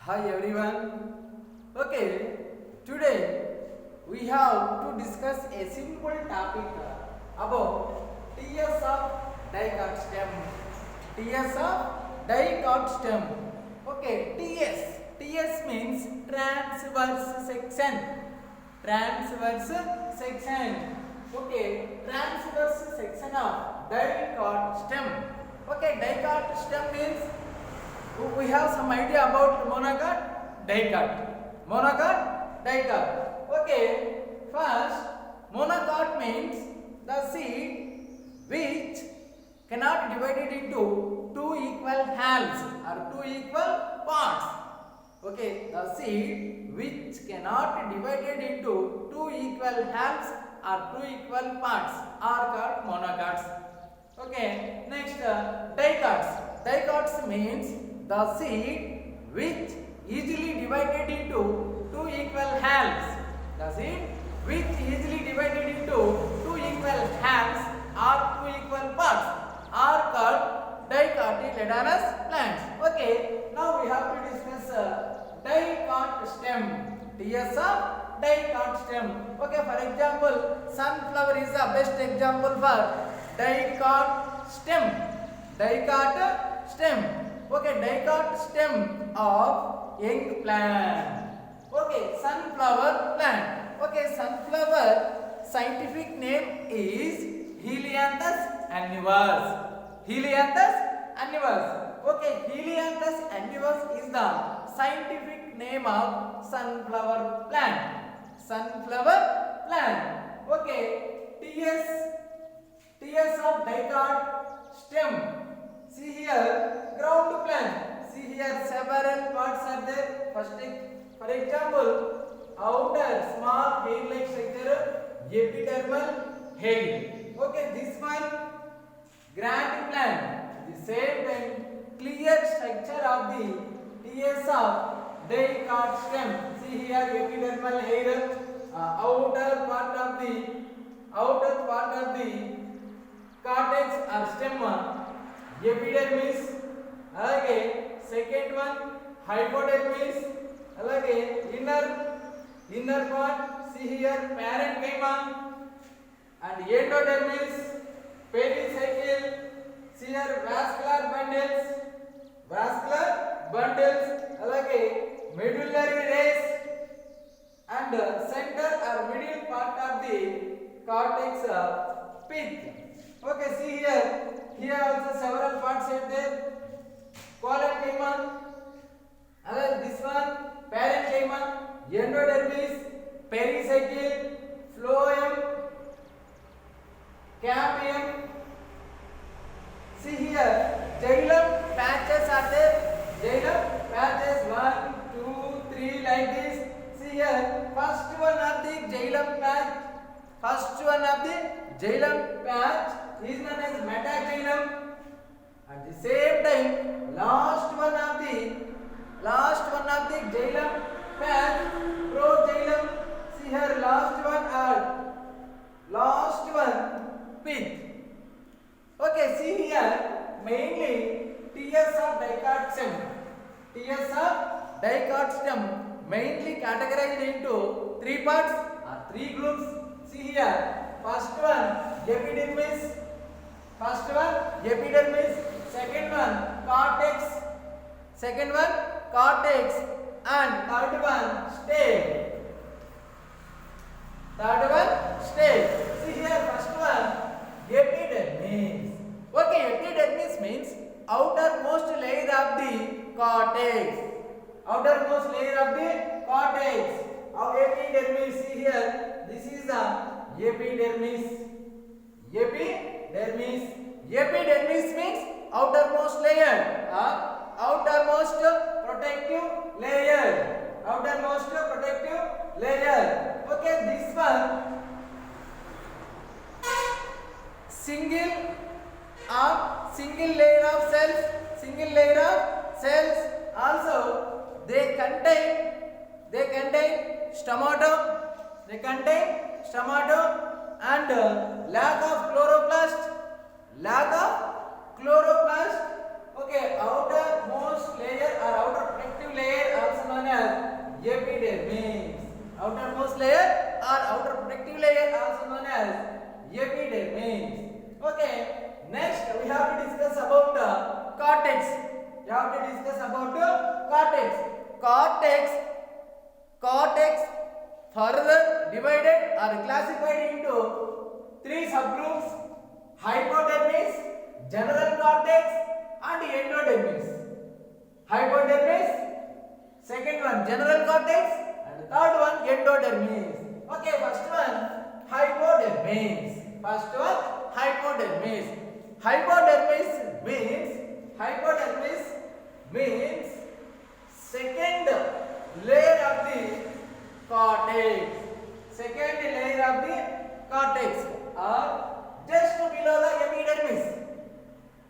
Hi everyone. Okay, today we have to discuss a simple topic about TS of dicot stem. TS of dicot stem. Okay, TS. TS means transverse section. Transverse section. Okay, transverse section of dicot stem. Okay, dicot stem means we have some idea about monocot, dicot. Monocot, dicot. Okay, first monocot means the seed which cannot divide it into two equal halves or two equal parts. Okay, the seed which cannot divide it into two equal halves or two equal parts are called monocots. Okay, next dicots. Dicots means the seed which easily divided into two equal halves. The seed which easily divided into two equal halves or two equal parts are called dicotyledonous plants. Okay, now we have to discuss dicot stem. TS of dicot stem. Okay, for example, sunflower is the best example for dicot stem. Dicot stem. Okay, dicot stem of young plant. Okay, sunflower plant. Okay, sunflower scientific name is Helianthus annivus. Helianthus annivus. Okay, Helianthus annivus is the scientific name of sunflower plant. Sunflower plant. Okay, TS of dicot stem. See here, ground plant. See here, several parts are there. First, for example, outer small hair-like structure, epidermal hair. Okay, this one, grand plant. The same time, clear structure of the TS of dicot stem. See here, epidermal hair, outer part of the cortex or stem. Epidermis అలాగే second one hypodermis అలాగే inner part see here parenchyma and endodermis pericycle see here vascular bundles అలాగే medullary rays and center or middle part of the cortex pith. Okay, see here also several parts are there. Parenchyma, this one parenchyma, endodermis, pericycle, phloem, cambium. See here, xylem patches are there. Xylem patches 1, 2, 3 like this. See here, first one of the xylem patch. First one of the xylem patch is known as metaxylem. At the same time, last one of the xylem patch, proxylem. See here, last one pith. Okay, see here, mainly TS of dicot stem. TS of dicot stem mainly categorized into three parts or three groups. See here, first one epidermis, second one cortex, and third one stem. See here, first one epidermis. Okay, epidermis means outermost layer of the cortex. Outermost layer of the cortex of epidermis. See here, this is the epidermis. Epidermis means outermost layer, outermost protective layer. Okay, this one single layer of cells. Also, they contain stomatum. And lack of chloroplast. Okay, outermost layer or outer protective layer also outermost layer or outer protective layer also known as epidermis. Okay, next we have to discuss about cortex. We have to discuss about cortex. Cortex further divided or classified into three subgroups: hypodermis, general cortex and endodermis. Hypodermis, second one general cortex, and third one endodermis. Okay, first one hypodermis. Hypodermis means second layer of the cortex. Second layer of the cortex or just below the epidermis.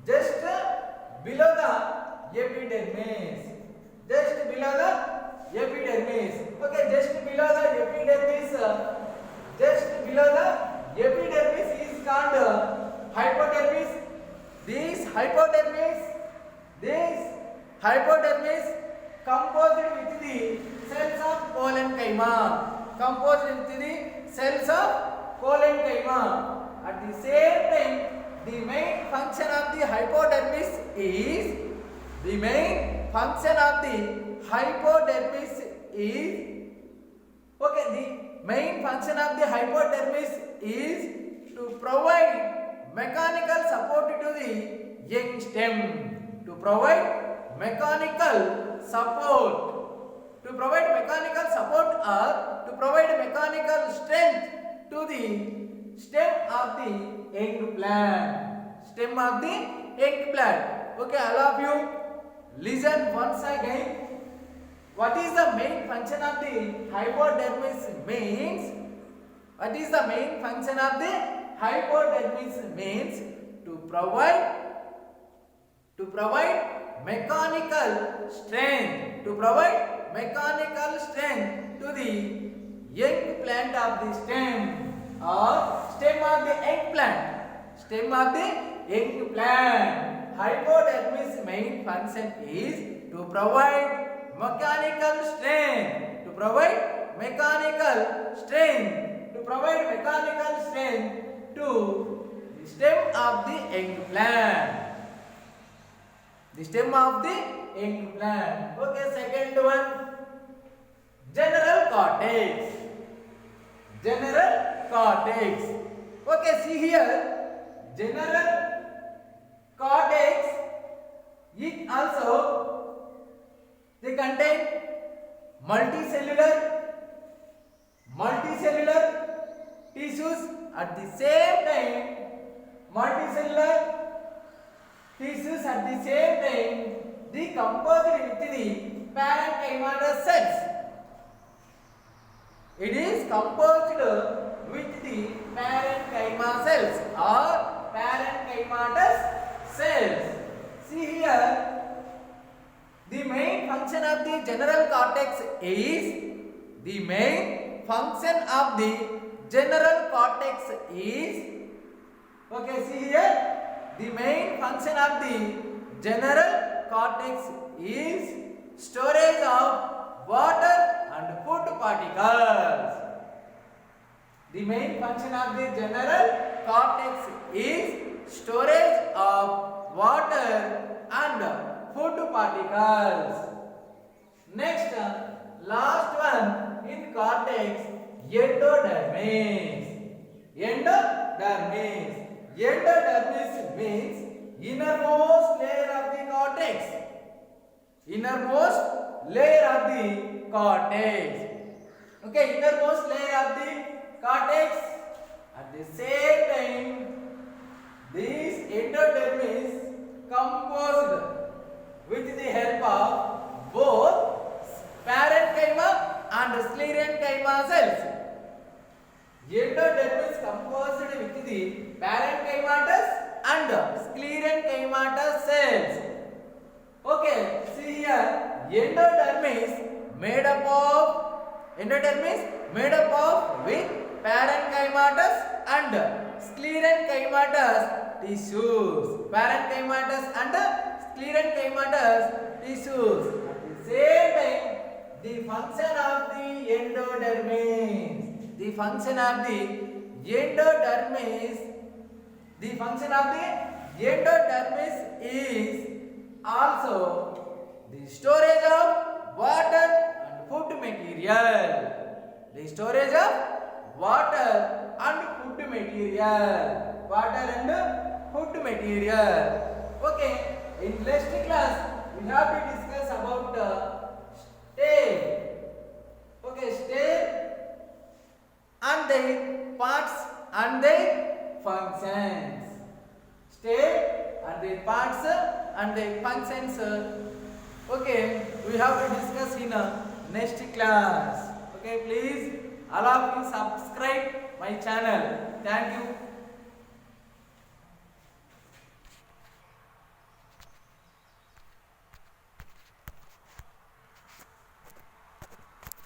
Just below the epidermis. Okay, just below the epidermis is called hypodermis. This hypodermis composed with the cells of parenchyma. At the same time, the main function of the hypodermis is to provide mechanical support to the young stem. To provide mechanical support or to provide mechanical strength to the stem of the eggplant. Okay, all of you listen once again. What is the main function of the hypodermis means? To provide mechanical strength to the young plant of the stem or stem of the eggplant. Hypodermis main function is to provide mechanical strength to the stem of the eggplant. Okay, second one, general cortex. Okay, see here, general cortex it also they contain multicellular tissues. At the same time, decomposed with the parenchymatous cells. It is composed with the parenchyma cells or parenchymatous cells. See here, the main function of the general cortex is okay, see here, the main function of the general cortex is storage of water and food particles. The main function of the general cortex is storage of water and food particles. Next, last one in cortex, endodermis. Endodermis means innermost layer of the cortex. Okay, innermost layer of the cortex. At the same time, this endodermis composed with the help of both parenchyma and sclerenchyma cells. Endodermis composed with the parenchymatous and sclerenchymatous cells. Okay, see here, endodermis made up of with parenchymatous and sclerenchymatous tissues. At the same time, the function of the endodermis. The function of the endodermis. The function of the endodermis is also the storage of water and food material. The storage of water and food material. Water and food material. Okay. In next class, we have to discuss about stem. Okay, stem and their parts and their functions. Stem and their parts and their functions. Okay, we have to discuss in next class. Okay, please all of you subscribe my channel. Thank you.